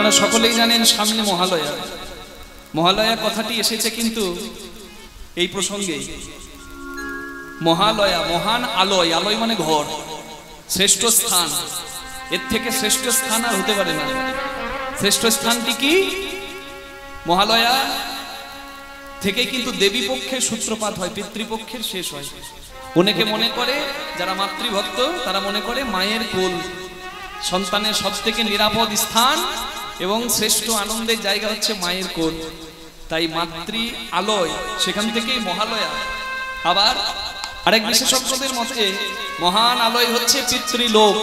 আপনারা সকলেই জানেন সামনে মহালয়া। মহালয়া কথাটি এসেছে কিন্তু এই প্রসঙ্গে। মহালয়া, মহান আলয়, আলয় মানে ঘর, শ্রেষ্ঠ স্থান। এর থেকে শ্রেষ্ঠ স্থান আর হতে পারে না। শ্রেষ্ঠ স্থানটি কি? মহালয়া থেকে কিন্তু দেবী পক্ষের সূত্রপাত হয়, পিতৃপক্ষের শেষ হয়। অনেকে মনে করে, যারা মাতৃভক্ত তারা মনে করে মায়ের কোল সন্তানের সব থেকে নিরাপদ স্থান এবং শ্রেষ্ঠ আনন্দের জায়গা হচ্ছে মায়ের কোল। তাই মাতৃ আলয়, সেখান থেকেই মহালয়া। আবার আরেক বিশেষজ্ঞদের মতে মহান আলয় হচ্ছে পিতৃলোক।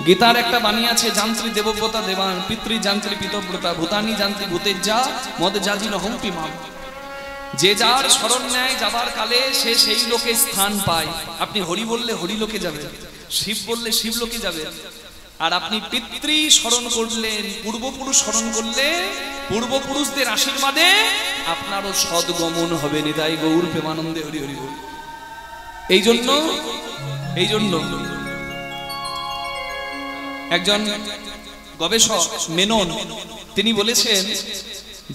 গীতার একটা বাণী আছে, যান্ত্রী দেবব্রতা দেবান, পিতৃ যান্ত্রী পিতব্রতা, ভূতানি যান্ত্রী ভূতের যা মদ যাজি নহম্পি মাম। যে যার স্মরণ নেয় যাবার কালে সে সেই লোকে স্থান পায়। আপনি হরি বললে হরি লোকে যাবেন, শিব বললে শিব লোকে যাবেন। আর আপনি পিতৃ স্মরণ করলেন, পূর্বপুরুষ স্মরণ করলে পূর্বপুরুষদের আশীর্বাদে আপনারও সদ্গমন হবে। নিতাই গৌর প্রেমানন্দে হরি হরি বল। এই জন্য একজন গবেষক মেনন তিনি বলেছেন,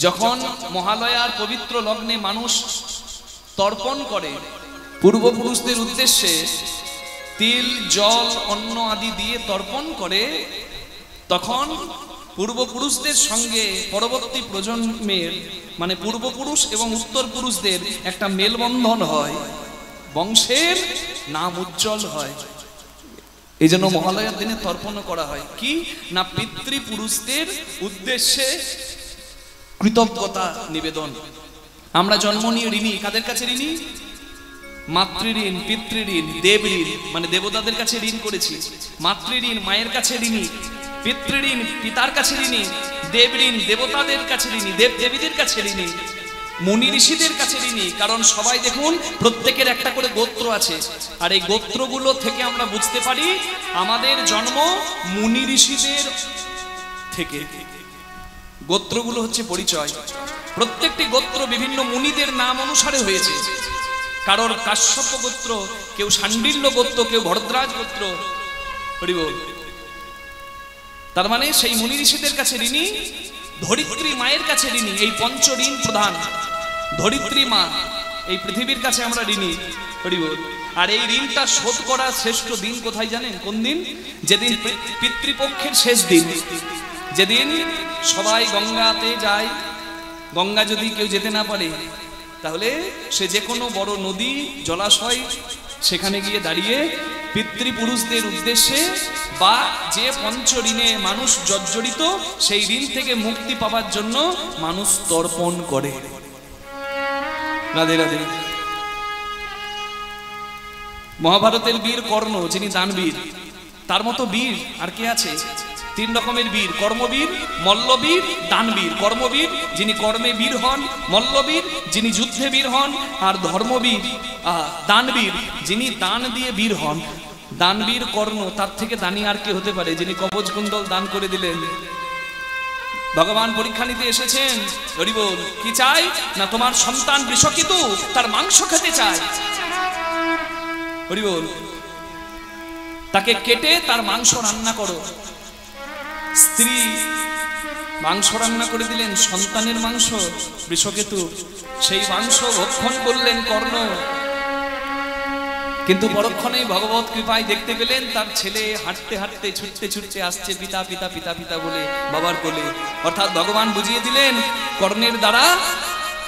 যখন মহালয়ার পবিত্র লগ্নে মানুষ তর্পণ করে পূর্বপুরুষদের উদ্দেশ্যে, তিল জল অন্ন আদি দিয়ে তর্পণ করে, তখন পূর্বপুরুষদের সঙ্গে পরবর্তী প্রজন্মের মানে পূর্বপুরুষ এবং উত্তর পুরুষদের একটা মেলবন্ধন হয়, বংশের নাম উজ্জ্বল হয়। এই জন্য মহালয়ার দিনে তর্পণ করা হয়। কি না, পিতৃপুরুষদের উদ্দেশ্যে কৃতজ্ঞতা নিবেদন। আমরা জন্ম নিয়ে ঋণী, কাদের কাছে ঋণী? মাতৃঋণ, পিতৃঋণ, দেব ঋণ মানে দেবতাদের কাছে ঋণ করেছি। মাতৃঋণ মায়ের কাছে ঋণী, পিতৃঋণ পিতার কাছে ঋণী, দেব ঋণ দেবতাদের কাছে ঋণী, দেব দেবীদের কাছে ঋণী, মুনি ঋষিদের কাছে ঋণী। কারণ সবাই দেখুন প্রত্যেকের একটা করে গোত্র আছে, আর এই গোত্রগুলো থেকে আমরা বুঝতে পারি আমাদের জন্ম মুনি ঋষিদের থেকে। গোত্রগুলো হচ্ছে পরিচয়। প্রত্যেকটি গোত্র বিভিন্ন মুনিদের নাম অনুসারে হয়েছে। কারোর কাশ্যপ গোত্র, কেউ শাণ্ডিল্য গোত্র, কেউ ভরদ্রাজ গোত্র। তার মানে সেই মুনি ঋষিদের কাছে ঋণী, ধরিত্রী মায়ের কাছে ঋণী। এই পঞ্চ ঋণ প্রধান। ধরিত্রী মা, এই পৃথিবীর কাছে আমরা ঋণী। আর এই ঋণটা শোধ করার শ্রেষ্ঠ দিন কোথায় জানেন? কোন দিন? যেদিন পিতৃপক্ষের শেষ দিন, যেদিন সবাই গঙ্গাতে যায়। গঙ্গা যদি কেউ যেতে না পারে তাহলে সে যে কোনো বড় নদী জলাশয় সেখানে গিয়ে দাঁড়িয়ে পিতৃপুরুষদের উদ্দেশ্যে বা যে পঞ্চ ঋণে মানুষ জর্জরিত সেই ঋণ থেকে মুক্তি পাওয়ার জন্য মানুষ তর্পণ করে। রাধে রাধে। মহাভারতের বীর কর্ণ, যিনি দানবীর, তার মতো বীর আর কে আছে? তিন রকমের বীর, কর্মবীর, মল্লবীর, দানবীর। কর্মবীর যিনি কর্মে বীর হন, মল্লবীর যিনি যুদ্ধে বীর হন, আর ধর্মবীর দানবীর যিনি দান দিয়ে বীর হন। দানবীর কর্ণ, তার থেকে দানি আর কে হতে পারে? যিনি কবচ কুণ্ডল দান করে দিলেন। ভগবান পরীক্ষা নিতে এসেছেন। হরি বল। কি চাই না, তোমার সন্তান বৃষকেতু তার মাংস খেতে চায়। হরি বল। তাকে কেটে তার মাংস রান্না করো। স্ত্রী মাংস রান্না করে দিলেন, সন্তানের মাংস বৃষকেতু, সেই মাংস ভক্ষণ করলেন কর্ণ। কিন্তু পরক্ষণেই ভগবত কৃপায় দেখতে পেলেন তার ছেলে হাঁটতে হাঁটতে ছুটতে ছুটতে আসছে পিতা পিতা পিতা পিতা বলে বাবার কোলে। অর্থাৎ ভগবান বুঝিয়ে দিলেন কর্ণের দ্বারা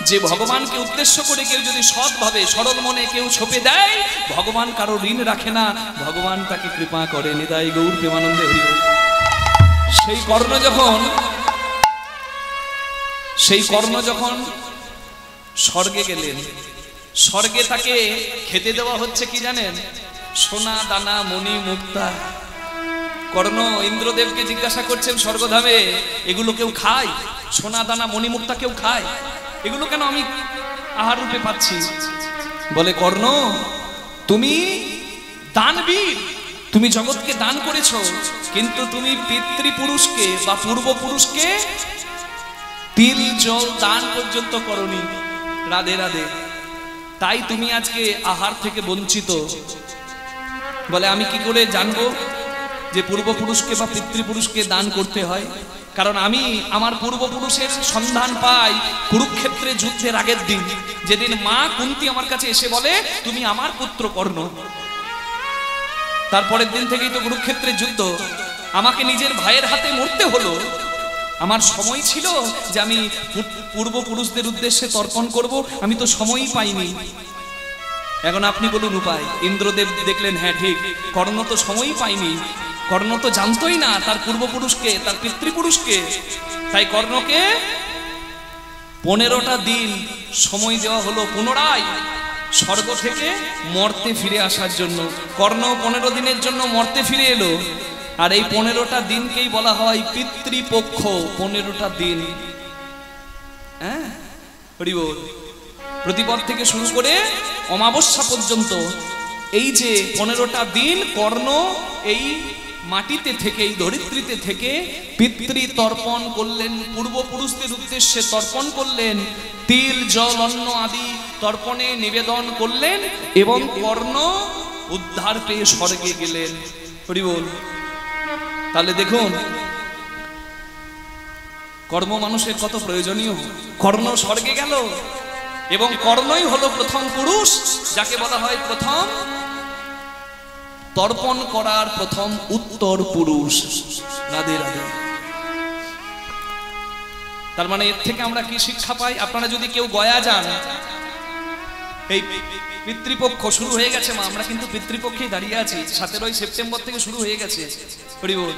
যে ভগবানকে উদ্দেশ্য করে কেউ যদি সৎভাবে সরল মনে কেউ ছপে দেয়, ভগবান কারো ঋণ রাখে না, ভগবান তাকে কৃপা করে। নিতাই গৌর প্রেমানন্দে হরি বল। সেই কর্ণ যখন স্বর্গে গেলেন, স্বর্গে তাকে খেতে দেওয়া হচ্ছে কি জানেন? সোনা দানা মণি মুক্তা। কর্ণ ইন্দ্রদেবকে জিজ্ঞাসা করছেন স্বর্গধামে, এগুলো কেউ খায়? সোনা দানা মণি মুক্তা কেউ খায়? এগুলো কেন আমি আহার রূপে পাচ্ছি? বলে, কর্ণ তুমি দানবীর, তুমি জগৎকে দান করেছ, কিন্তু তুমি পিতৃপুরুষকে বা পূর্বপুরুষকে তিল জল দান পর্যন্ত করনি। রাধে রাধে। তাই তুমি আজকে আহার থেকে বঞ্চিত। বলে, আমি কি করে জানবো যে পূর্বপুরুষকে বা পিতৃপুরুষকে দান করতে হয়? কারণ আমি আমার পূর্বপুরুষের সন্ধান পাই কুরুক্ষেত্রে যুদ্ধের আগের দিন, যেদিন মা কুন্তী আমার কাছে এসে বলে তুমি আমার পুত্র কর্ণ। তারপরের দিন থেকেই তো কুরুক্ষেত্রের যুদ্ধ, আমাকে নিজের ভাইয়ের হাতে মরতে হলো। আমার সময় ছিল যে আমি পূর্বপুরুষদের উদ্দেশ্যে তর্পণ করব, আমি তো সময়ই পাইনি। এখন আপনি বলুন উপায়। ইন্দ্রদেব দেখলেন হ্যাঁ ঠিক, কর্ণ তো সময়ই পাইনি, কর্ণ তো জানতোই না তার পূর্বপুরুষকে, তার পিতৃপুরুষকে। তাই কর্ণকে 15টা দিন সময় দেওয়া হলো পুনরায় স্বর্গ থেকে মর্তে ফিরে আসার জন্য। কর্ণ 15 দিনের জন্য মর্তে ফিরে এলো, আর এই 15টা দিনকেই বলা হয় পিতৃপক্ষ। 15টা দিন, হ্যাঁ হরি বল। প্রতিপদ থেকে শুরু করে অমাবস্যা পর্যন্ত এই যে 15টা দিন কর্ণ এই মাটিতে থেকে, এই ধরিত্রীতে থেকে পিতৃ তর্পণ করলেন, পূর্বপুরুষদের উদ্দেশ্যে তর্পণ করলেন, তিল জল অন্ন আদি তর্পণে নিবেদন করলেন এবং কর্ণ উদ্ধার পেয়ে স্বর্গে গেলেন। হরি বল। তাহলে দেখুন কর্ম মানুষের কত প্রয়োজনীয়। কর্ণ স্বর্গে গেল এবং কর্ণই হলো প্রথম পুরুষ, যাকে বলা হয় প্রথম তর্পণ করার প্রথম উত্তর পুরুষ। রাধে রাধে। তার মানে এর থেকে আমরা কি শিক্ষা পাই? আপনারা যদি কেউ গয়া যান, এই পিতৃপক্ষ শুরু হয়ে গেছে মা, আমরা কিন্তু পিতৃপক্ষেই দাঁড়িয়ে আছি। 17ই সেপ্টেম্বর থেকে শুরু হয়ে গেছে। হরি বল।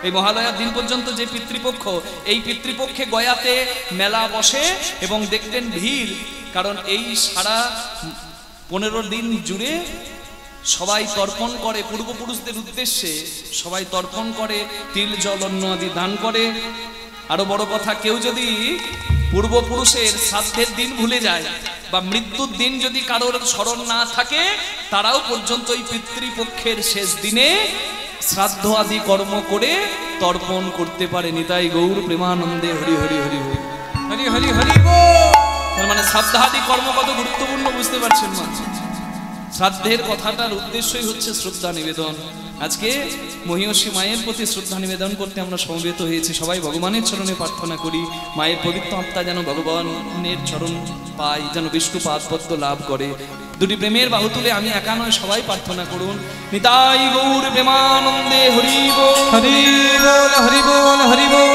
এই মহালয়ার দিন পর্যন্ত যে পিতৃপক্ষ, এই পিতৃপক্ষে গয়াতে মেলা বসে এবং দেখতেন ভিড়, কারণ এই সারা 15 দিন জুড়ে সবাই তর্পণ করে পূর্বপুরুষদের উদ্দেশ্যে, সবাই তর্পণ করে, তিল জল অন্ন আদি দান করে। আরো বড় কথা, কেউ যদি পূর্বপুরুষের শ্রাদ্ধের দিন ভুলে যায় বা মৃত্যুর দিন যদি কারোর স্মরণ না থাকে, তারাও পর্যন্ত এই পিতৃপক্ষের শেষ দিনে শ্রাদ্ধ আদি কর্ম করে তর্পণ করতে পারে। নিতাই গৌর প্রেমানন্দে হরি হরি হরি হরি হরি হরি হরি বল। তার মানে শ্রাদ্ধাদি কর্ম কত গুরুত্বপূর্ণ বুঝতে পারছেন মা? শ্রাদ্ধের কথাটার উদ্দেশ্যই হচ্ছে শ্রদ্ধা নিবেদন। আজকে মহিষী মায়ের প্রতি শ্রদ্ধা নিবেদন করতে আমরা সমবেত হয়েছি। সবাই ভগবানের চরণে প্রার্থনা করি, মায়ের পবিত্র আত্মা যেন ভগবানের চরণ পায়, যেন বিষ্ণু পাদপদ্ম লাভ করে। দুটি প্রেমের বাহু তুলে আমি একা নয়, সবাই প্রার্থনা করুন। নিতাই গৌর প্রেমানন্দে হরি বল হরি বল হরি বল হরি বল।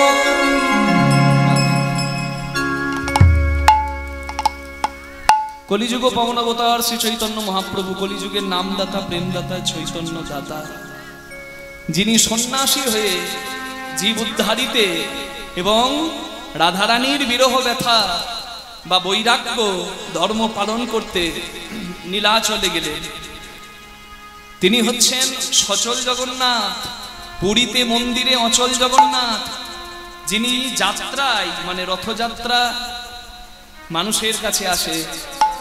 কলিযুগ পাবন অবতার শ্রী চৈতন্য মহাপ্রভু, কলিযুগের নামদাতা, প্রেমদাতা, চৈতন্য দাতা, যিনি সন্ন্যাসী হয়ে জীব উদ্ধারিতে এবং রাধারানীর বিরহ ব্যথা বা বৈরাগ্য ধর্ম পালন করতে নীলাচলে গেলেন। তিনি হচ্ছেন সচল জগন্নাথ, পুরীতে মন্দিরে অচল জগন্নাথ, যিনি যাত্রায় মানে রথযাত্রা মানুষের কাছে আসে,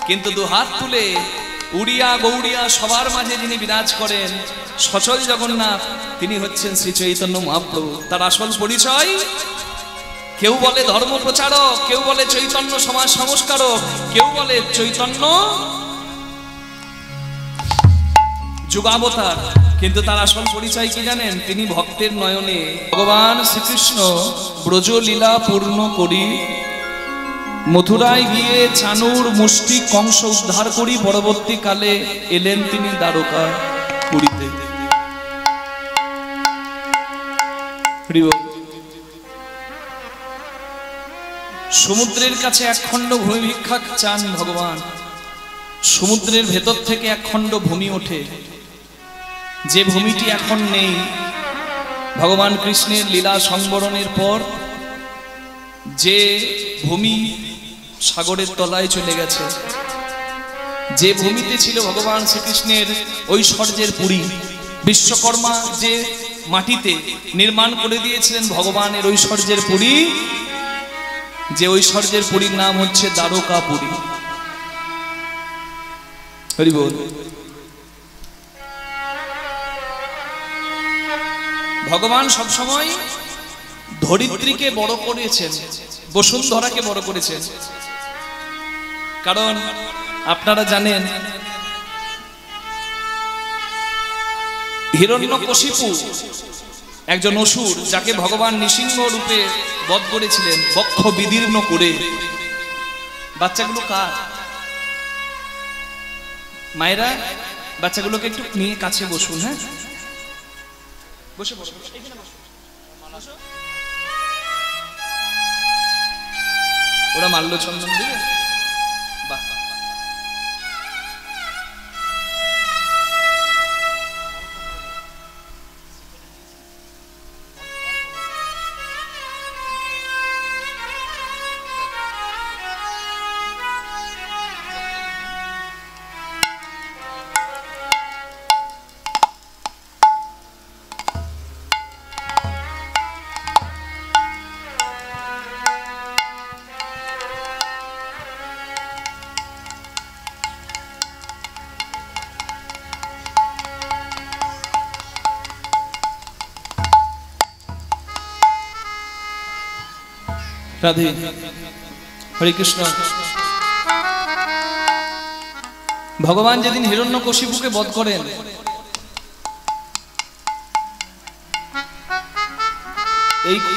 কিন্তু দুহাত তুলে উড়িয়া গৌড়িয়া সবার মাঝে যিনি বিরাজ করেন, সচল জগন্নাথ, তিনি হচ্ছেন শ্রী চৈতন্য মহাপ্রভু। তার আসল পরিচয়, কেউ বলে ধর্ম প্রচারক, কেউ বলে চৈতন্য সমাজ সংস্কারক, কেউ বলে চৈতন্য যুগাবতার, কিন্তু তার আসল পরিচয় কি জানেন? তিনি ভক্তের নয়নে ভগবান শ্রীকৃষ্ণ ব্রজলীলা পূর্ণ করি মথুরায় গিয়ে চানুর মুষ্টি কংস উদ্ধার করি, পরবর্তীকালে এলেন তিনি দ্বারকা পুরীতে। সমুদ্রের কাছে একখণ্ড ভূমি ভিক্ষা চান ভগবান, সমুদ্রের ভেতর থেকে একখণ্ড ভূমি ওঠে, যে ভূমিটি এখন নেই। ভগবান কৃষ্ণের লীলা সংবরণের পর যে ভূমি সাগরের তলায় চলে গেছে, যে ভূমিতে ছিল ভগবান শ্রীকৃষ্ণের ঐশ্বর্যের পুরী, বিশ্বকর্মা যে মাটিতে নির্মাণ করে দিয়েছিলেন ভগবানের ঐশ্বর্যের পুরী, যে ঐশ্বর্যের পুরীর নাম হচ্ছে দ্বারকা পুরী। হরি বল। ভগবান সবসময় ধরিত্রীকে বড় করেছেন, বসুন্ধরাকে বড় করেছেন। কারণ আপনারা জানেন হিরণ্যকশিপু একজন অসুর যাকে ভগবান নৃসিংহ রূপে বধ করেছিলেন বক্ষ বিদীর্ণ করে। বাচ্চাগুলো কার? মায়েরা বাচ্চাগুলোকে একটু নিয়ে কাছে বসুন। হ্যাঁ, বসে বসে ওরা মাল্য চন্দন দিবে। বাহ, রাধে, হরে কৃষ্ণ। ভগবান যেদিন হিরণ্যকশিপুকে বধ করেন,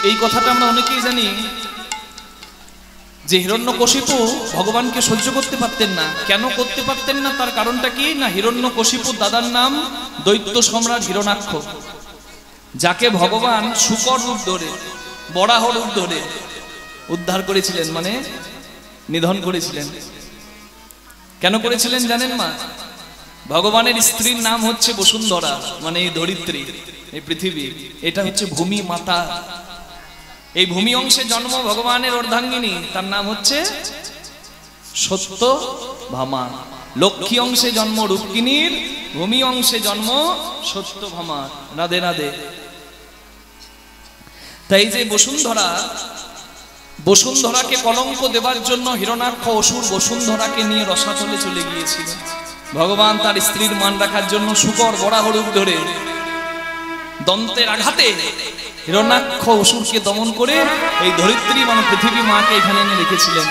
এই কথাটা আমরা অনেকেই জানি যে হিরণ্যকশিপু ভগবানকে সহ্য করতে পারতেন না। কেন করতে পারতেন না তার কারণটা কি? না, হিরণ্যকশিপুর দাদার নাম দৈত্য সম্রাট হিরণাক্ষ, যাকে ভগবান শূকর রূপ ধরে, বরাহ রূপ ধরে উদ্ধার করেছিলেন, মানে নিধন করেছিলেন। কেন করেছিলেন জানেন মা? ভগবানের স্ত্রীর নাম হচ্ছে বসুন্ধরা, মানে এই ধরিত্রী, এই পৃথিবী, এটা হচ্ছে ভূমি মাতা। এই ভূমি অংশে জন্ম ভগবানের অর্ধাঙ্গিনী, তার নাম হচ্ছে সত্যভামা। লক্ষ্মী অংশে জন্ম রুক্মিণীর, ভূমি অংশে জন্ম সত্যভামা। রাধে রাধে। তাই যে বসুন্ধরাকে কলঙ্ক দেবার জন্য হিরণাক্ষ অসুর বসুন্ধরাকে নিয়ে রসাতলে চলে গিয়েছিল। ভগবান তার স্ত্রীর মান রাখার জন্য শূকর বরাহ রূপ ধরে দন্তের আঘাতে হিরণাক্ষ অসুরকে দমন করে এই ধরিত্রী মানে পৃথিবী মাকে এখানে এনে রেখেছিলেন।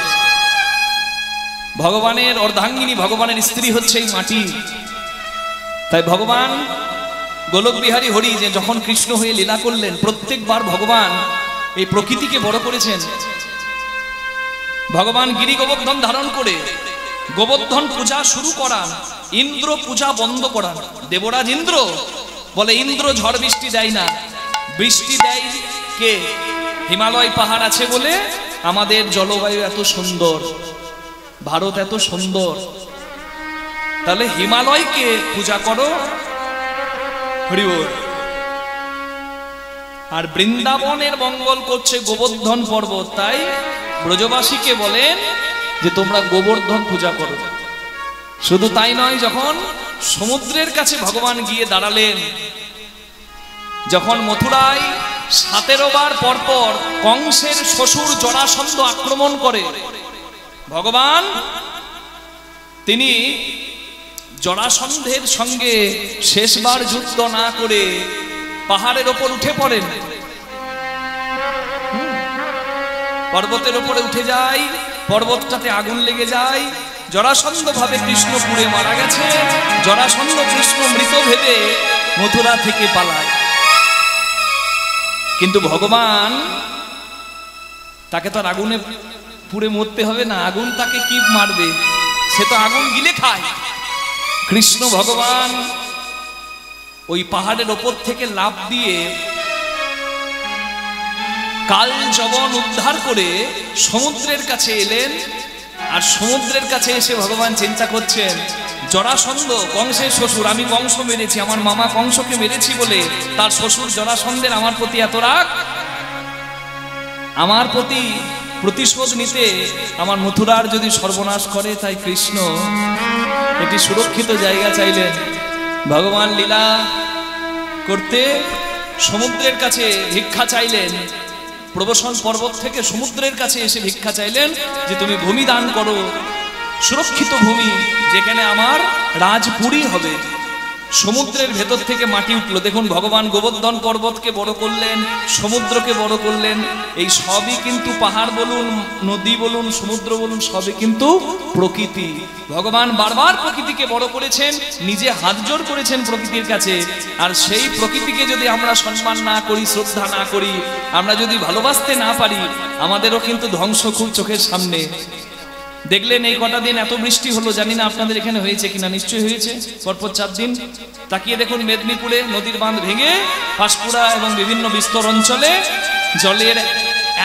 ভগবানের অর্ধাঙ্গিনী, ভগবানের স্ত্রী হচ্ছে এই মাটি। তাই ভগবান গোলক বিহারী হরি যে যখন কৃষ্ণ হয়ে লীলা করলেন, প্রত্যেকবার ভগবান এই প্রকৃতিকে বড় করেছেন। ভগবান গিরি গোবর্ধন ধারণ করে গোবর্ধন পূজা শুরু করান, ইন্দ্র পূজা বন্ধ করান। দেবরাজ ইন্দ্র বলে, ইন্দ্র ঝড় বৃষ্টি দেয় না, বৃষ্টি দেয় কে? হিমালয় পাহাড় আছে বলে আমাদের জলবায়ু এত সুন্দর, ভারত এত সুন্দর। তাহলে হিমালয়কে পূজা করো, হরি বল। আর বৃন্দাবনের মঙ্গল করছে গোবর্ধন পর্বত, তাই ব্রজবাসীকে বলেন যে তোমরা গোবর্ধন পূজা করো। শুধু তাই নয়, যখন সমুদ্রের কাছে ভগবান গিয়ে দাঁড়ালেন, যখন মথুরায় 17 বার পরপর কংসের শ্বশুর জরাসন্ধ আক্রমণ করে, ভগবান তিনি জরাসন্ধের সঙ্গে শেষবার যুদ্ধ না করে পাহাড়ের ওপর উঠে পড়েন, পর্বতের ওপরে উঠে যায়, পর্বতটাতে আগুন লেগে যায়। জরাসন্ধ ভাবে কৃষ্ণ পুড়ে মারা গেছে, জরাসন্ধ কৃষ্ণ মৃত ভেবে মথুরা থেকে পালায়। কিন্তু ভগবান তাকে তো আর আগুনে পুড়ে মরতে হবে না, আগুন তাকে কি মারবে, সে তো আগুন গিলে খায়। কৃষ্ণ ভগবান ওই পাহাড়ের ওপর থেকে লাফ দিয়ে কাল যবন উদ্ধার করে সমুদ্রের কাছে এলেন। আর সমুদ্রের কাছে এসে ভগবান চিন্তা করছেন, জরাসন্ধ কংসের শ্বশুর, আমি কংস মেরেছি, আমার মামা কংসকে মেরেছি বলে তার শ্বশুর জরাসন্ধের আমার প্রতি এত রাগ, আমার প্রতি প্রতিশোধ নিতে আমার মথুরার যদি সর্বনাশ করে। তাই কৃষ্ণ একটি সুরক্ষিত জায়গা চাইলেন। ভগবান লীলা করতে সমুদ্রের কাছে ভিক্ষা চাইলেন, প্রবসন পর্বত থেকে সমুদ্রের কাছে এসে ভিক্ষা চাইলেন যে তুমি ভূমি দান করো, সুরক্ষিত ভূমি যেখানে আমার রাজপুরী হবে। সমুদ্রের ভেতর থেকে মাটি উঠলো। দেখুন ভগবান গোবর্ধন পর্বতকে বড় করলেন, সমুদ্রকে বড় করলেন। এই সবই কিন্তু পাহাড় বলুন, নদী বলুন, সমুদ্র বলুন, সবই কিন্তু প্রকৃতি। ভগবান বারবার প্রকৃতিকে বড় করেছেন, নিজে হাত জোর করেছেন প্রকৃতির কাছে। আর সেই প্রকৃতিকে যদি আমরা সম্মান না করি, শ্রদ্ধা না করি, আমরা যদি ভালোবাসতে না পারি, আমাদেরও কিন্তু ধ্বংস খুব চোখের সামনে। দেখলেন এই কটা দিন এত বৃষ্টি হলো, জানি না আপনাদের এখানে হয়েছে কিনা, নিশ্চয়ই হয়েছে। পরপর 4 দিন তাকিয়ে দেখুন মেদিনীপুরে নদীর বাঁধ ভেঙে পাঁশকুড়া এবং বিভিন্ন বিস্তর অঞ্চলে জলের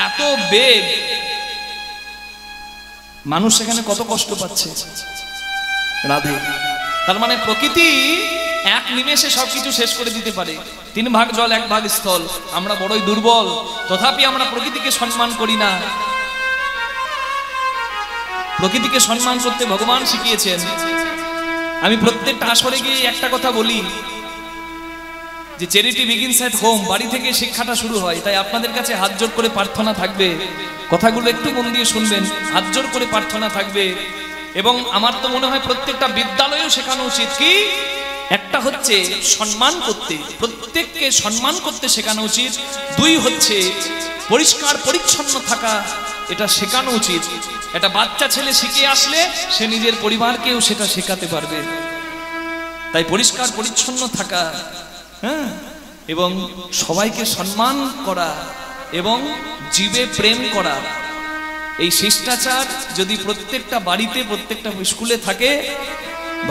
এত বেগ, মানুষ সেখানে কত কষ্ট পাচ্ছে। রাধে। তার মানে প্রকৃতি এক নিমেষে সবকিছু শেষ করে দিতে পারে। 3 ভাগ জল 1 ভাগ স্থল। আমরা বড়ই দুর্বল, তথাপি আমরা প্রকৃতিকে সম্মান করি না। প্রকৃতিকে সম্মান করতে ভগবান শিখিয়েছেন। আমি প্রত্যেকটা আসরে গিয়ে একটা কথা বলি যে চ্যারিটি বিগিনস এট হোম, বাড়ি থেকে শিক্ষাটা শুরু হয়। তাই আপনাদের কাছে হাত জোর করে প্রার্থনা থাকবে, কথাগুলো একটু মন দিয়ে শুনবেন, হাত জোর করে প্রার্থনা থাকবে। এবং আমার তো মনে হয় প্রত্যেকটা বিদ্যালয়েও শেখানো উচিত কি, একটা হচ্ছে সম্মান করতে, প্রত্যেককে সম্মান করতে শেখানো উচিত। 2 হচ্ছে পরিষ্কার পরিচ্ছন্ন থাকা, এটা শেখানো উচিত। একটা বাচ্চা ছেলে শিখে আসলে সে নিজের পরিবারকেও সেটা শেখাতে পারবে। তাই পরিষ্কার পরিচ্ছন্ন থাকা, হ্যাঁ, এবং সবাইকে সম্মান করা এবং জীবে প্রেম করা, এই শিষ্টাচার যদি প্রত্যেকটা বাড়িতে, প্রত্যেকটা স্কুলে থাকে।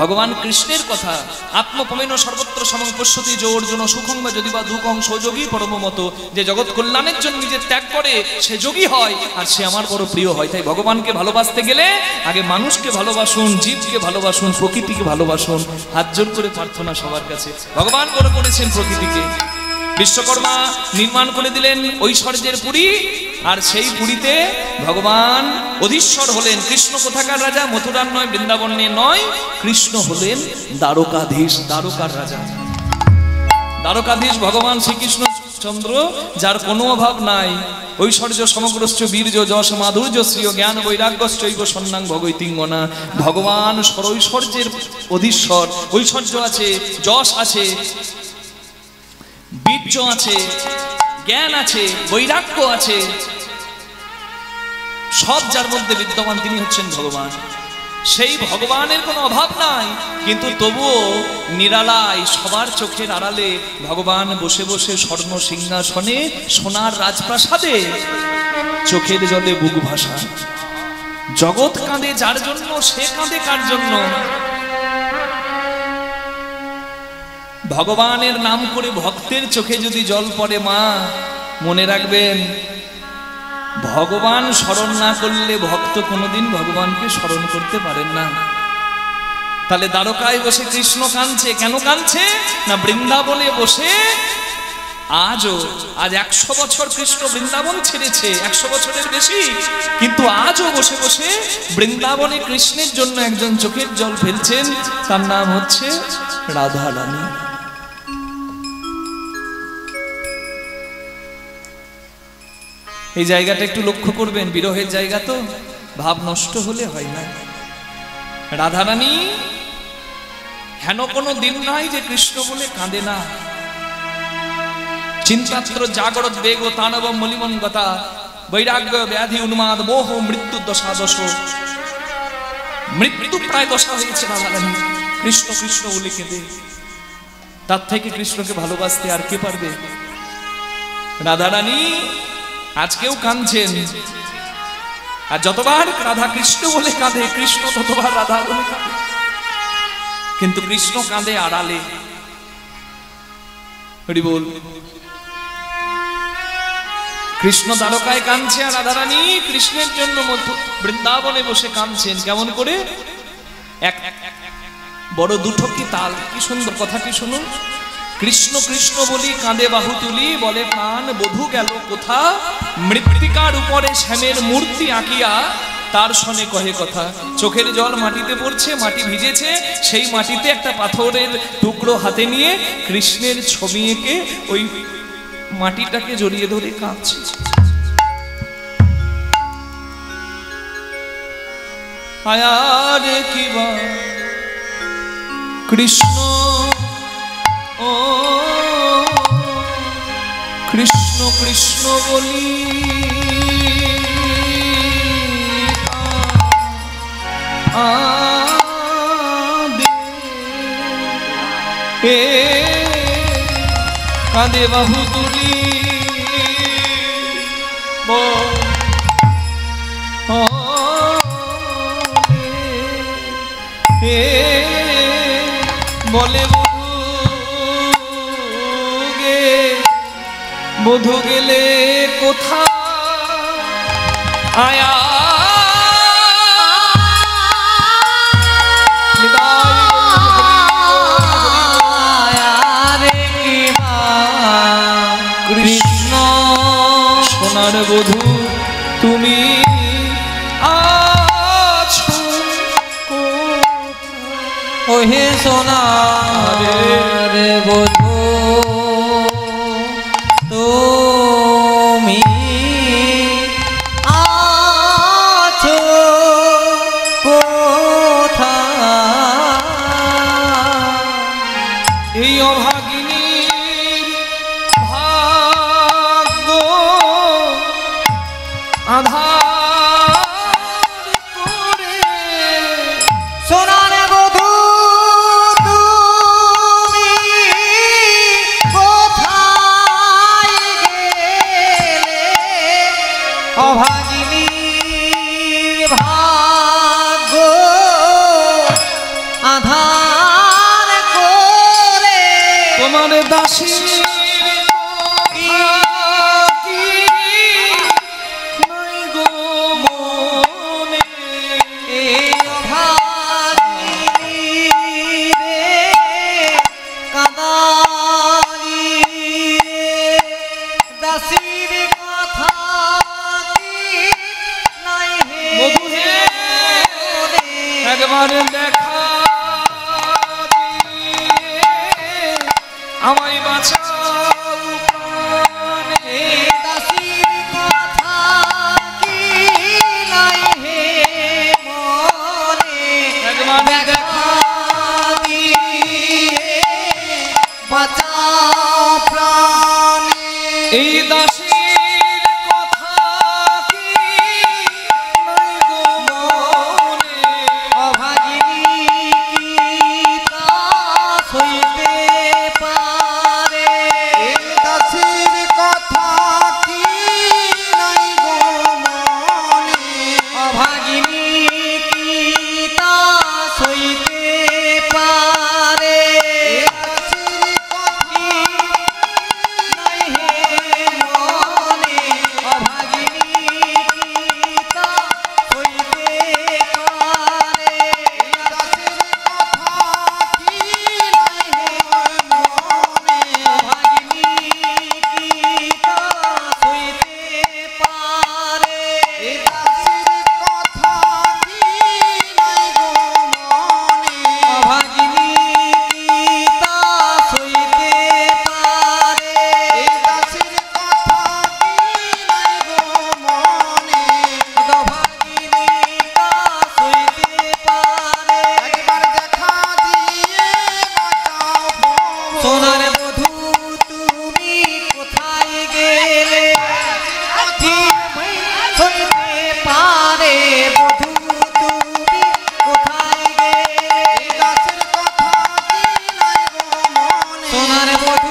ভগবান কৃষ্ণের কথা, আত্মপমেন সর্বত্র সমং পশ্যতি যো অর্জুন সুখং বা যদি বা দুঃখং সযোগী পরমমত, যে জগৎ কল্যাণের জন্য নিজের ত্যাগ করে সে যোগী হয়, আর সে আমার বড় প্রিয় হয়। তাই ভগবানকে ভালোবাসতে গেলে আগে মানুষকে ভালোবাসুন, জীবকে ভালোবাসুন, প্রকৃতিকে ভালোবাসুন। হাত জোর করে প্রার্থনা সবার কাছে। ভগবান বড় করেছেন প্রকৃতিকে। বিশ্বকর্মা নির্মাণ করে দিলেন ঐশ্বর্যের পুরী, আর সেই পুরীতে ভগবান অধীশ্বর হলেন। কৃষ্ণ কোথাকার রাজা? মথুরার নয়, বৃন্দাবনে নয়, কৃষ্ণ হলেন দ্বারকাধীশ, দ্বারকার রাজা। দ্বারকাধীশ ভগবান শ্রীকৃষ্ণ চন্দ্র, যার কোনো অভাব নাই। ঐশ্বর্য সমগ্রশ্চ বীর্য যশ মাধুর্য শ্রীয় জ্ঞান বৈরাগ্যশ্চৈব সন্ন্যাং ভগৈতিঙ্গনা। ভগবান সরৈশ্বর্যের অধীশ্বর। ঐশ্বর্য আছে, যশ আছে, বীর্য আছে, জ্ঞান আছে, বৈরাগ্য আছে, সব যার মধ্যে বিদ্যমান তিনি হচ্ছেন ভগবান। সেই ভগবানের কোনো অভাব নাই, কিন্তু তবুও নিরালায় সবার চোখের আড়ালে ভগবান বসে বসে স্বর্ণ সিংহাসনে সোনার রাজপ্রাসাদে চোখের জলে বুক ভাসা। জগৎ কাঁদে যার জন্য, সে কাঁদে কার জন্য? ভগবানের নাম করে ভক্তের চোখে যদি জল পড়ে, মা মনে রাখবেন, ভগবান স্মরণ না করলে ভক্ত কোনোদিন ভগবানকে স্মরণ করতে পারেন না। তাহলে দ্বারকায় বসে কৃষ্ণ কাঁদছে, কেন কাঁদছে না? বৃন্দাবনে বসে আজ 100 বছর কৃষ্ণ বৃন্দাবন ছেড়েছে, 100 বছরের বেশি, কিন্তু আজও বসে বসে বৃন্দাবনে কৃষ্ণের জন্য একজন চোখের জল ফেলছেন, তার নাম হচ্ছে রাধা রানী। এই জায়গাটা একটু লক্ষ্য করবেন, বিরহের জায়গা তো, ভাব নষ্ট হলে হয় না। রাধারানী হেন কোনো দিন নাই যে কৃষ্ণ বলে কাঁদে না। চিন্তাত্র জাগরত বেগ তানব মলিমন গতা বৈরাগ্য ব্যাধি উন্মাদ মোহ মৃত্যু দশা দশ। মৃত্যু প্রায় দশা হয়েছে রাধারানী, কৃষ্ণ কৃষ্ণ বলে কেঁদে। তার থেকে কৃষ্ণকে ভালোবাসতে আর কে পারবে? রাধারানী আজকেও কাঁদছেন, আর যতবার রাধা কৃষ্ণ বলে কাঁদে, কৃষ্ণ ততবার রাধা বলে কাঁদে। কিন্তু কৃষ্ণ কাঁদে আড়ালে। হরি বল। কৃষ্ণ দ্বারকায় কাঁদছে, আর রাধারানী কৃষ্ণের জন্য বৃন্দাবনে বসে কাঁদছেন। কেমন করে? এক বড় দুঠকি তাল। কি সুন্দর কথাটি শুনুন। কৃষ্ণ কৃষ্ণ বলি কাঁদে বাহু তুলি, বলে প্রাণ বধূ গেল কোথা, মৃত্তিকার উপরে শ্যামের মূর্তি আঁকিয়া তার সনে কহে কথা। চোখের জল মাটিতে পড়ছে, মাটি ভিজেছে, সেই মাটিতে একটা পাথরের টুকরো হাতে নিয়ে কৃষ্ণের ছবি এঁকে ওই মাটিটাকে জড়িয়ে ধরে কাঁদছে। আয়ার কিবা কৃষ্ণ ও কৃষ্ণ কৃষ্ণ বলি কাঁদে বাহু তুলি বলে বধু গেলে কোথা আয়া কৃষ্ণ সোনার বধূ তুমি আছো ওহে সোনার বধূ তুমি আছো কোথায় এই অভাগিনীর ভাগ্য আধার করে সোনার বধূ তুমি কোথায় গেলে অভাগিনীর ভাগ্য আধার করে তোমার দাসী একবার দেখা আমায় বাঁচাও দাসীর কথা কি নাই হে মনে একবার দেখা দিয়ে বাঁচাও প্রাণে এই দাসীর কথা কি নাই গো মনে অভাগিনী কি তা সইতে পারে দাসীর কথা কি নাই গো মনে অভাগিনী কি তা সইতে পারে দাসীর কথা নাই হে মনে অভাগিনী কি তা সইতে পারে দাসীর কথা কি নাই হে মনে অভাগিনী কি তা সইতে পারে দাসীর কথা কি নাই গো মনে অভাগিনী কি তা সইতে পারে দাসীর কথা কি নাই গো মনে অভাগিনী তা সইতে পারে একবার দেখা দিয়ে বাঁচাও প্রভু সোনার বধূ তুমি কোথায় গেলে কি সইতে পারে বধূ তুমি কোথায় গেলে দাসীর কথা কি নাই গো মনে সোনার বধূ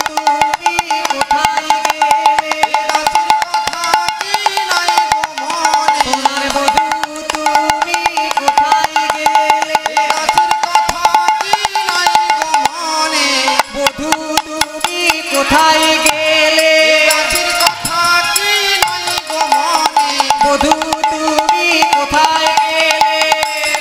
তুমি কোথায় গেলে দাসীর কথা কি নাই গো মনে সোনার বধূ তুমি কোথায় গেলে দাসীর কথা কি নাই গো মনে বধূ তুমি কোথায় গেলে দাসীর কথা কি নাই গো মনে বধূ তুমি কোথায় গেলে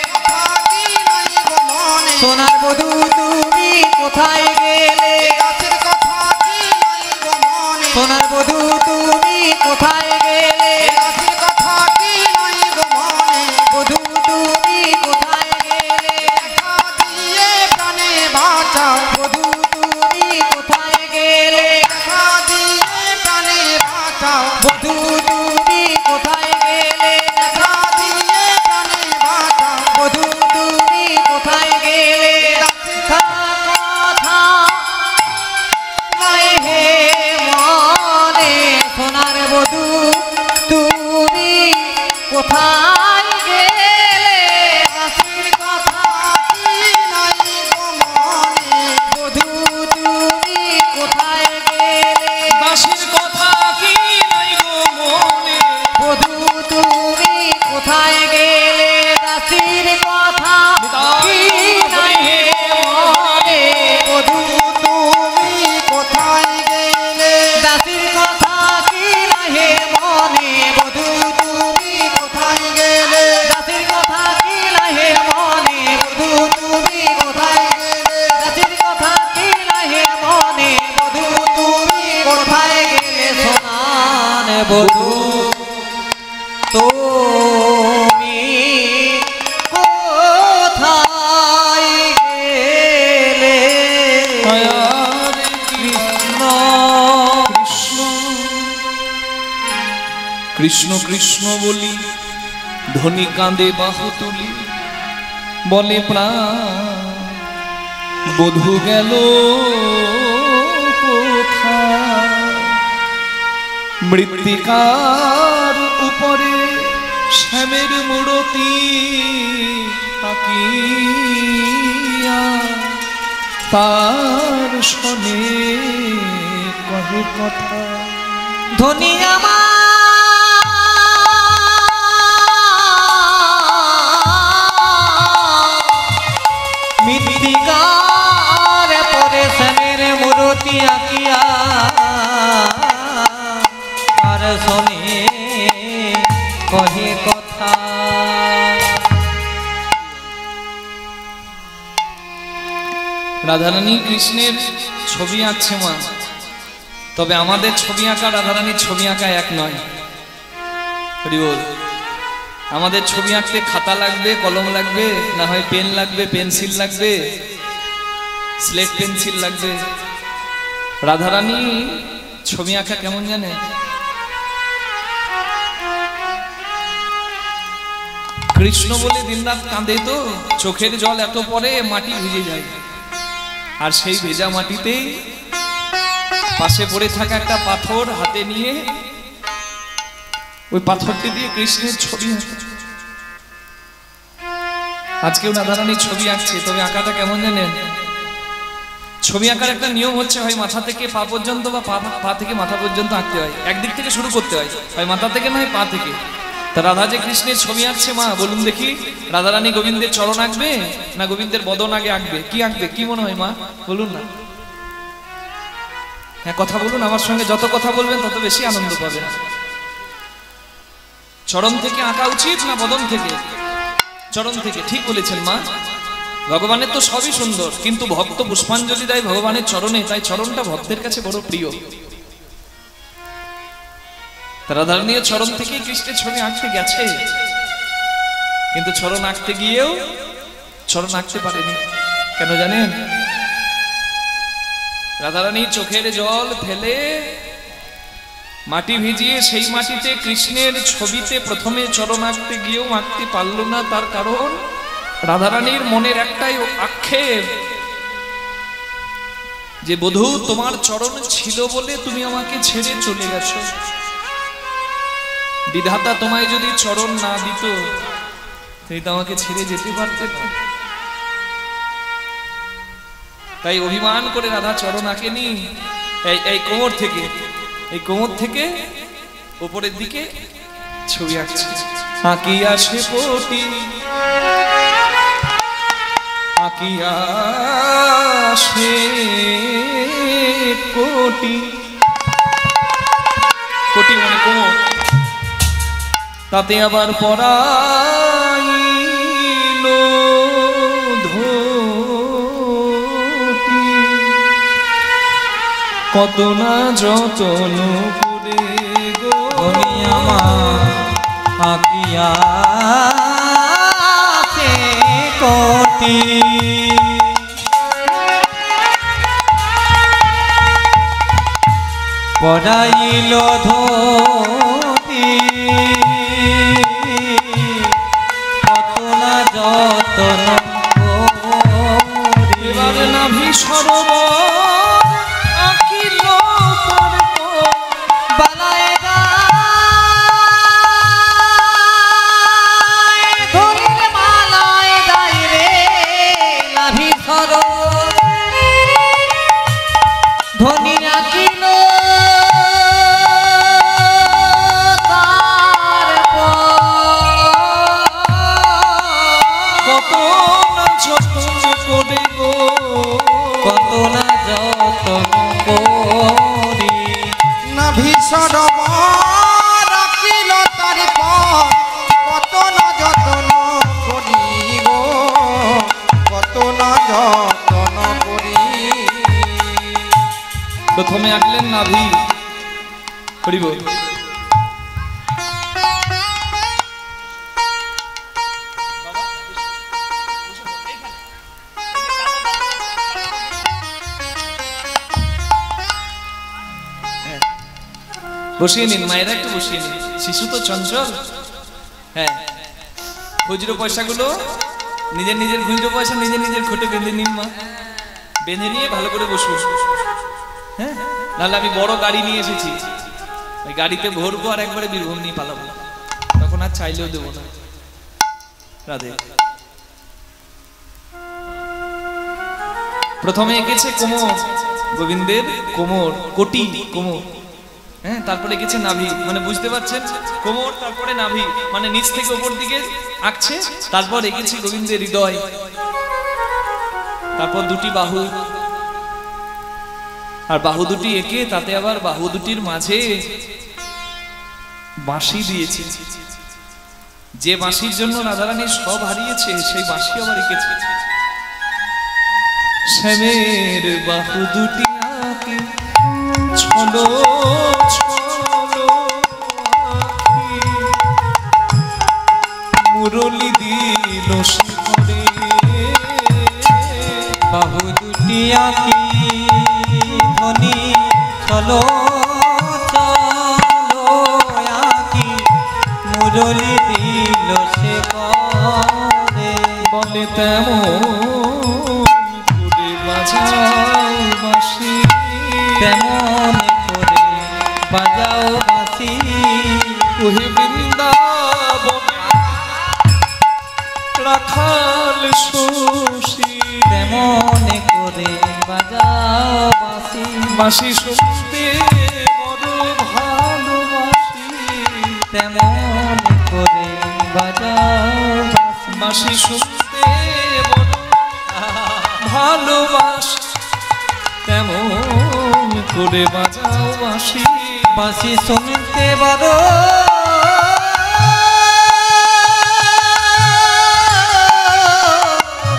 কথা কি নাই গো মনে সোনার বধূ তুমি কোথায় গেলে দাসীর কথা কি নাই গো মনে সোনার বধূ তুমি কোথায় গেলে দাসীর কথা কি নাই গো মনে বধূ তুমি কোথায় গেলে দেখা দিয়ে প্রাণে বাঁচাও বধূ তুমি কোথায় গেলে দেখা দিয়ে প্রাণে বাঁচাও বধূ তুমি কোথায় গেলে দেখা দিয়ে প্রাণে বাঁচাও বধূ তুমি কোথায় গেলে কথা কোথায় গেলে দাসীর কথা কি নাই গো মনে বধূ তুমি কোথায় গেলে দাসীর কথা কি নাই গো মনে বধূ তুমি কোথায় গেলে দাসীর কথা কি নাই মনে বধূ তুমি কোথায় গেলে দাসীর কথা কি নাহে মনে বধূ তুমি কোথায় গেলে দাসীর কথা কি নাহে মনে বধূ তুমি কোথায় গেলে দাসীর কথা কি নাহে মনে বধূ তুমি কোথায় গেলে সোনান বধূ তুমি কোথায় গেলে হরে কৃষ্ণ কৃষ্ণ কৃষ্ণ বলি ধনী কাঁদে বাহু তুলি বলে প্রাণ বধূ গেল কোথায় মৃত্তিকার উপরে শ্যামের মূরতি আঁকিয়া তার শোনে কহে কথা ধনী মৃত্তিকার পরে শ্যামের মূরতি আঁকিয়া আর শোনে কহে কথা রাধারানী কৃষ্ণের ছবি আঁকছে মা, তবে আমাদের ছবি আঁকা রাধারানীর ছবি আঁকা এক নয়। হরি বল। আমাদের ছবি আঁকতে খাতা লাগবে, কলম লাগবে, না হয় পেন লাগবে, পেন্সিল লাগবে, স্লেট পেন্সিল লাগবে। রাধারানী ছবি আঁকা কেমন জানে? কৃষ্ণ বলে দিনরাত কাঁদে তো চোখের জল এত পরে মাটি ভিজে যায়, আর সেই ভেজা মাটিতেই পাশে পড়ে থাকা একটা পাথর হাতে নিয়ে ওই পাথরটি দিয়ে কৃষ্ণের ছবি আঁকে। আজকেও রাধারানীর ছবি আঁকছে, তবে আঁকাটা কেমন জানেন? ছবি আঁকার একটা নিয়ম হচ্ছে, হয় মাথা থেকে পা পর্যন্ত বা পা থেকে মাথা পর্যন্ত আঁকতে হয়, একদিক থেকে শুরু করতে হয়, হয় মাথা থেকে নয় পা থেকে। তা রাধা যে কৃষ্ণের ছবি আঁকছে মা, বলুন দেখি, রাধারানী গোবিন্দের চরণ আঁকবে না গোবিন্দের বদন আগে আঁকবে? কি আঁকবে, কি মনে হয় মা বলুন না? হ্যাঁ কথা বলুন, আমার সঙ্গে যত কথা বলবেন তত বেশি আনন্দ পাবেন। চরণ থেকে আঁকা উচিত না বদন থেকে? চরণ থেকে, ঠিক বলেছেন মা। ভগবানের তো সবই সুন্দর, কিন্তু ভক্ত পুষ্পাঞ্জলি দেয় ভগবানের চরণে, তাই চরণটা ভক্তের কাছে বড় প্রিয়। রাধারানীর চরণ থেকেই কৃষ্ণের ছবি আঁকতে গেছে, কিন্তু চরণ আঁকতে গিয়েও চরণ আঁকতে পারেনি। কেন জানেন? রাধারানী চোখের জল ফেলে মাটি ভিজিয়ে সেই মাটিতে কৃষ্ণের ছবিতে প্রথমে চরণ আঁকতে গিয়েও আঁকতে পারল না। তার কারণ রাধারানীর মনের একটাই আক্ষেপ যে বধূ তোমার চরণ ছিল বলে তুমি আমাকে ছেড়ে চলে গেছো, বিধাতা তোমায় যদি চরণ না দিত তুমি তো আমাকে ছেড়ে যেতে পারতে না। তাই অভিমান করে রাধা চরণ আঁকেনি, এই কোমর থেকে, এই কোমর থেকে উপরের দিকে ছবি আঁকছে। আঁকিয়া সে পটি, আঁকিয়া সে কোটি, কোটি মানে কোমর, তাতে আবার পরাইল ধুতি, কত না যতন করে গো আমার আঁকিয়া সে কোটি, পড়াইল ধুতি, কত না যতন করি। এবার নাভি সরোবর আঁকিল তারপর, বালায় নাভি সরোবর রাখিল তার পথ কত না যতন করি গো কত না যতন করি। প্রথমে আঁকলেন নাভি, করিব বসিয়ে নিন, মায়েরা একটু বসিয়ে নিন, শিশু তো চঞ্চল। হ্যাঁ, খুচরো পয়সাগুলো নিজের নিজের খুচরো পয়সা নিজের নিজের খোটে বেঁধে নিন মা, বেঁধে নিয়ে ভালো করে বসবো। হ্যাঁ, নাহলে আমি বড় গাড়ি নিয়ে এসেছি, ওই গাড়িতে ভরবো আর একবারে বীরভূম নিয়ে পালাবো, তখন আর চাইলেও দেবো না। রাধে। প্রথমে এঁকেছে কোমর, গোবিন্দের কোমর, কোটি কোমর। হ্যাঁ, তারপরে এঁকেছে নাভি, মানে বুঝতে পারছেন, কোমর তারপরে নাভি, মানে নিচ থেকে উপর দিকে আঁকছে। তারপর এঁকেছে গোবিন্দের হৃদয়, তারপর দুটি বাহু, আর বাহু দুটি এঁকে তাতে আবার বাহু দুটির মাঝে বাঁশি দিয়েছে। যে বাঁশির জন্য রাধারানী সব হারিয়েছে, সেই বাঁশি আবার এঁকেছে। শ্যামের বাহু দুটি আঁকে ছলো ছলো আঁখি, মুরলি দিল শিখরে। বাহু দুটি আঁকি ধ্বনি চলো চলো আঁকি, মুরলি দিল সে করে। বলে তেমন করে বাজাও বাঁশি, তেমন করে বাজাও বাঁশি। ওহে বৃন্দাবনে রাখাল শশী, তেমন করে বাজাও বাঁশি। বাঁশি শুনতে বড় ভালোবাসি, তেমন করে বাজাও বাঁশি। বাঁশি শুনতে বড় ভালোবাসি, তেমন করে বাজাও বাঁশি। বাঁশি শুনতে বড়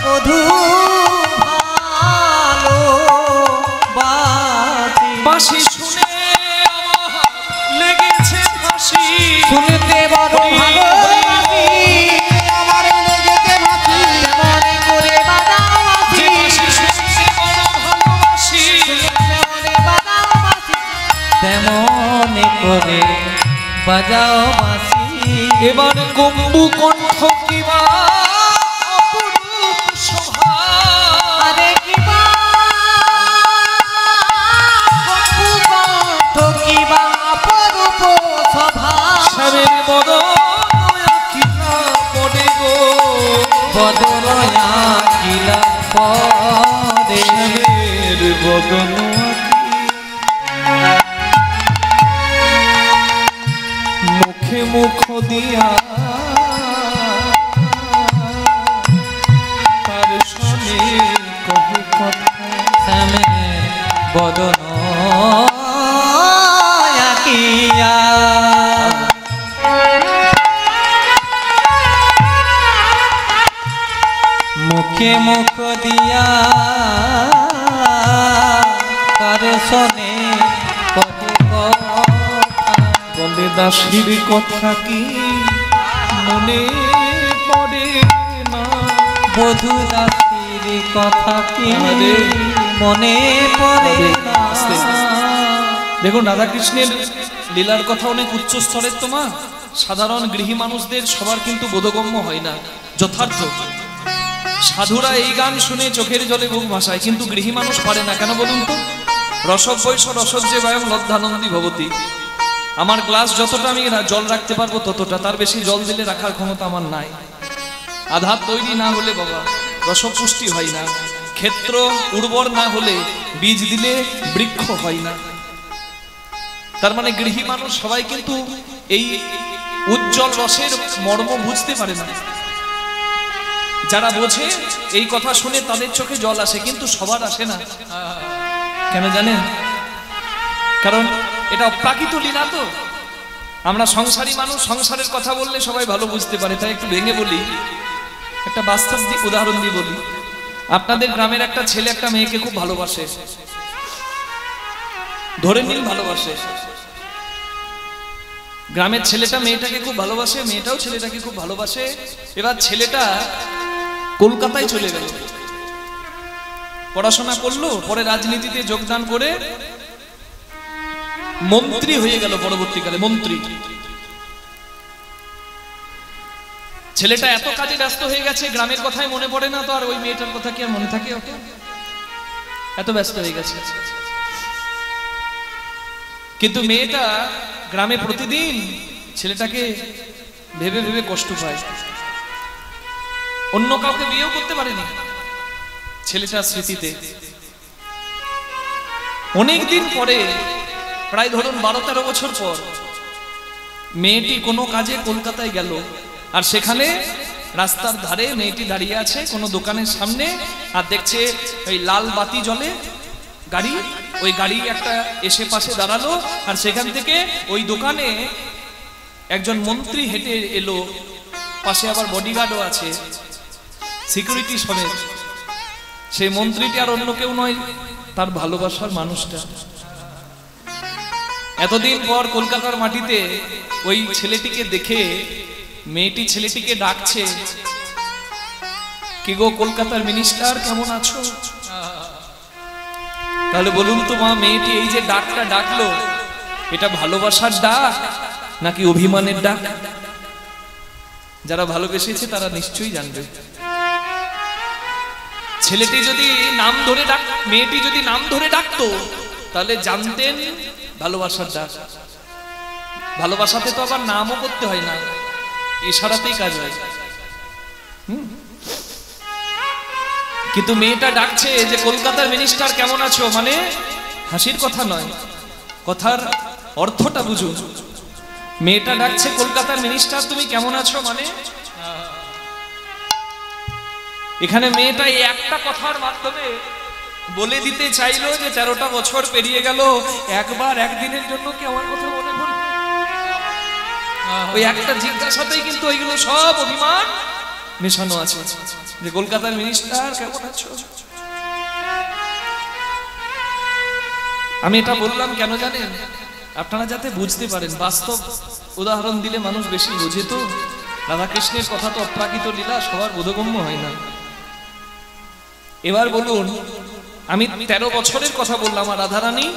বধূ ভালো বাঁশি। বাঁশি শুনে আমার লেগেছে ফাঁসি, শুনতে বড় ভালো বাঁশি। আমার লেগেতে ভাসি তেমন করে বাজাও যে বাঁশি। বাঁশি শুনতে বড় ভালোবাসি, তেমন করে বাজাও বাঁশি। এবার কম্বু কণ্ঠ কিবা অপরূপ শোভা, আরে কিবা কপু কণ্ঠ কিবা অপরূপ শোভা। শ্যামের বদন আঁকিলা পড়ে গো, বদরয়া কিলা পরে। শ্যামের বদন মুখে মুখ দিয়া তার শোনে কহে কথা, শ্যামে বদন আকিয়া। মুখে মুখ দিয়া তার শোনে কহে কথা। বলে দাসীর কথা কি মনে পড়ে না, বধূ দাসীর কথা কি আরে, মনে পড়ে না। আস্তে আস্তে। দেখুন রাধাকৃষ্ণের লীলার কথা অনেক উচ্চ স্তরের, তো মা সাধারণ গৃহী মানুষদের সবার কিন্তু বোধগম্য হয় না, যথার্থ। সাধুরা এই গান শুনে চোখের জলে বুক ভাসায়, কিন্তু গৃহী মানুষ পারে না। কেন বলুন তো? রসব বৈশ রসজ্জে বয়ম লব্ধানন্দী ভবতী। আমার গ্লাস যতটা আমি জল রাখতে পারবো ততটা, তার বেশি জল দিলে রাখার ক্ষমতা আমার নাই। আধার তৈরি না হলে বাবা রসব পুষ্টি হয় না, ক্ষেত্র উর্বর না হলে বীজ দিলে বৃক্ষ হয় না। তার মানে গৃহী মানুষ সবাই কিন্তু এই উজ্জ্বল রসের মর্ম বুঝতে পারে না। যারা বোঝে এই কথা শুনে তাদের চোখে জল আসে, কিন্তু সবার আসে না। কেন জানেন? কারণ এটা অপ্রাকৃত লীলা তো। আমরা সংসারী মানুষ, সংসারের কথা বললে সবাই ভালো বুঝতে পারে, তাই একটু ভেঙে বলি, একটা বাস্তব উদাহরণ দিয়ে বলি। আপনাদের গ্রামের একটা ছেলে একটা মেয়েকে খুব ভালোবাসে, ধরে নিন ভালোবাসে। গ্রামের ছেলেটা মেয়েটাকে খুব ভালোবাসে, মেয়েটাও ছেলেটাকে খুব ভালোবাসে। এবার ছেলেটা কলকাতায় চলে গেল, পড়াশোনা করলো, পরে রাজনীতিতে যোগদান করে মন্ত্রী হয়ে গেল, পরবর্তীকালে মন্ত্রী। ছেলেটা এত কাজে ব্যস্ত হয়ে গেছে, গ্রামের কথাই মনে পড়ে না, তো আর ওই মেয়েটার কথা কি আর মনে থাকে? এত ব্যস্ত হয়ে গেছে। কিন্তু মেয়েটা গ্রামে প্রতিদিন ছেলেটাকে ভেবে ভেবে কষ্ট পায়। অন্য কাউকে বিয়েও করতে পারেনি ছেলেটার স্মৃতিতে। অনেকদিন পরে, প্রায় ধরুন 12-13 বছর পর, মেয়েটি কোনো কাজে কলকাতায় গেল, আর সেখানে রাস্তার ধারে মেয়েটি দাঁড়িয়ে আছে কোনো দোকানের সামনে, আর দেখছে ওই লাল বাতি জ্বলে গাড়ি, ওই গাড়ি একটা এসে পাশে দাঁড়ালো, আর সেখান থেকে ওই দোকানে একজন মন্ত্রী হেঁটে এলো, পাশে আবার বডিগার্ডও আছে, সিকিউরিটি সমেত। সেই মন্ত্রীটি আর অন্য কেউ নয়, তার ভালোবাসার মানুষটা। এতদিন পর কলকাতার মাটিতে ওই ছেলেটিকে দেখে মেয়েটি ছেলেটিকে ডাকছে, কি গো কলকাতার মিনিস্টার, কেমন আছো? তাহলে বলুন তো মা, মেয়েটি এই যে ডাকটা ডাকলো, এটা ভালোবাসার ডাক নাকি অভিমানের ডাক? যারা ভালোবেসেছে তারা নিশ্চয়ই জানবে। ছেলেটি যদি নাম ধরে মেয়েটি যদি নাম ধরে ডাকতো, তাহলে জানতেন ভালোবাসার ডাক। ভালোবাসাতে তো আবার নামও করতে হয় না, ইশারাতেই কাজ হয়। কিন্তু মেয়েটা ডাকছে যে কলকাতার মিনিস্টার কেমন আছো, মানে হাসির কথা নয়, কথার অর্থটা বুঝুন। মেয়েটা ডাকছে কলকাতার মিনিস্টার তুমি কেমন আছো, মানে এখানে মেয়েটা এই একটা কথার মাধ্যমে বলে দিতে চাইলো যে 13টা বছর পেরিয়ে গেল, একবার একদিনের জন্য কি আমার কথা মনে পড়ে? ওই একটা জিজ্ঞাসাতেই কিন্তু ওইগুলো সব অভিমান মেশানো আছে, যে কলকাতার মিনিস্টার কেমন আছো। আমি এটা বললাম কেন জানেন? আপনারা যাতে বুঝতে পারেন। বাস্তব উদাহরণ দিলে মানুষ বেশি বোঝে। তো রাধাকৃষ্ণের কথা তো অপ্রাকৃত লীলা, সবার বোধগম্য হয় না। এবার বলুন, আমি 13 বছরের কথা বললাম, আর রাধারানী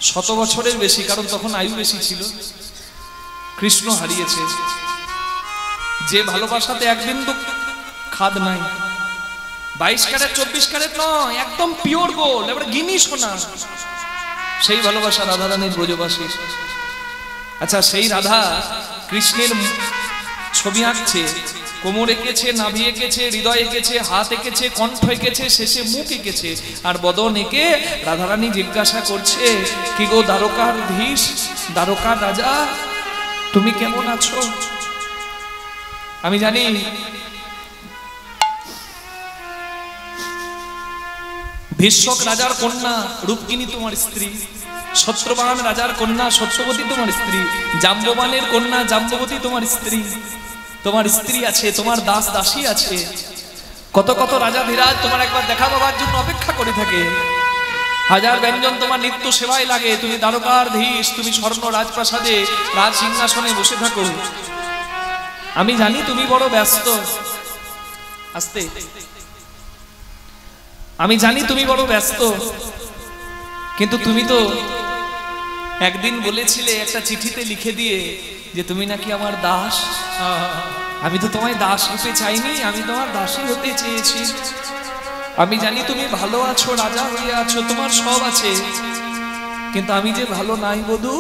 100 বছরের বেশি, কারণ তখন আয়ু বেশি ছিল। কৃষ্ণ হারিয়েছে। যে ভালোবাসাতে এক বিন্দু খাদ নাই, 22 ক্যারেট 24 ক্যারেট নয়, একদম পিওর গোল্ড, এবারে গিনি সোনা, সেই ভালোবাসা রাধারানীর ব্রজবাসী। আচ্ছা, সেই রাধা কৃষ্ণের ছবি আঁকছে, কোমর এঁকেছে, নাভি এঁকেছে, হৃদয় এঁকেছে, হাত এঁকেছে, কণ্ঠ এঁকেছে, শেষে মুখ এঁকেছে, আর বদন এঁকে রাধারানী জিজ্ঞাসা করছে, কি গো দ্বারকার ধীশ, দ্বারকার রাজা, তুমি কেমন আছো? আমি জানি ভীষ্মক রাজার কন্যা রূপকিনী তোমার স্ত্রী, সত্যবান রাজার কন্যা সত্যবতী তোমার স্ত্রী, জাম্ববানের কন্যা জাম্ববতী তোমার স্ত্রী। তোমার স্ত্রী আছে, তোমার দাস দাসী আছে, কত কত রাজা ধীরাজ তোমার একবার দেখা পাবার জন্য অপেক্ষা করে থাকে। হাজার ব্যঞ্জন তোমার নিত্য সেবায় লাগে। তুমি দ্বারকার ধীশ, তুমি স্বর্ণ রাজপ্রাসাদে রাজ সিংহাসনে বসে থাকো। আমি জানি তুমি বড় ব্যস্ত, আস্তে, আমি জানি তুমি বড় ব্যস্ত, কিন্তু তুমি তো একদিন বলেছিলে একটা চিঠিতে লিখে দিয়ে যে তুমি নাকি আমার দাস। আমি তো তোমায় দাস হতে চাইনি, আমি তোমার দাসী হতে চেয়েছি। আমি জানি তুমি ভালো আছো, রাজা হয়ে আছো, তোমার সব আছে, কিন্তু আমি যে ভালো নাই বধূ।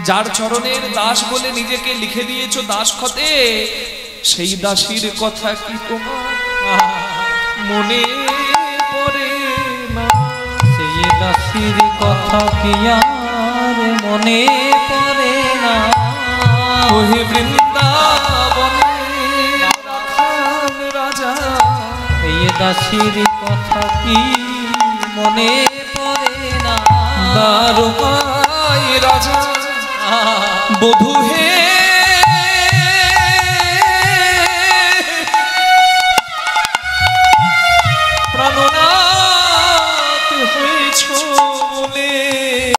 যার চরণের দাস বলে নিজেকে লিখে দিয়েছো দাসখতে, সেই দাসীর কথা কি তোমার মনে পড়ে না? সেই দাসীর কথা কি আর মনে পড়ে না? ওহে বৃন্দাবনে রাখাল রাজা, এই দাসীর কথা কি মনে পড়ে না? দ্বারকায় রাজা বধূ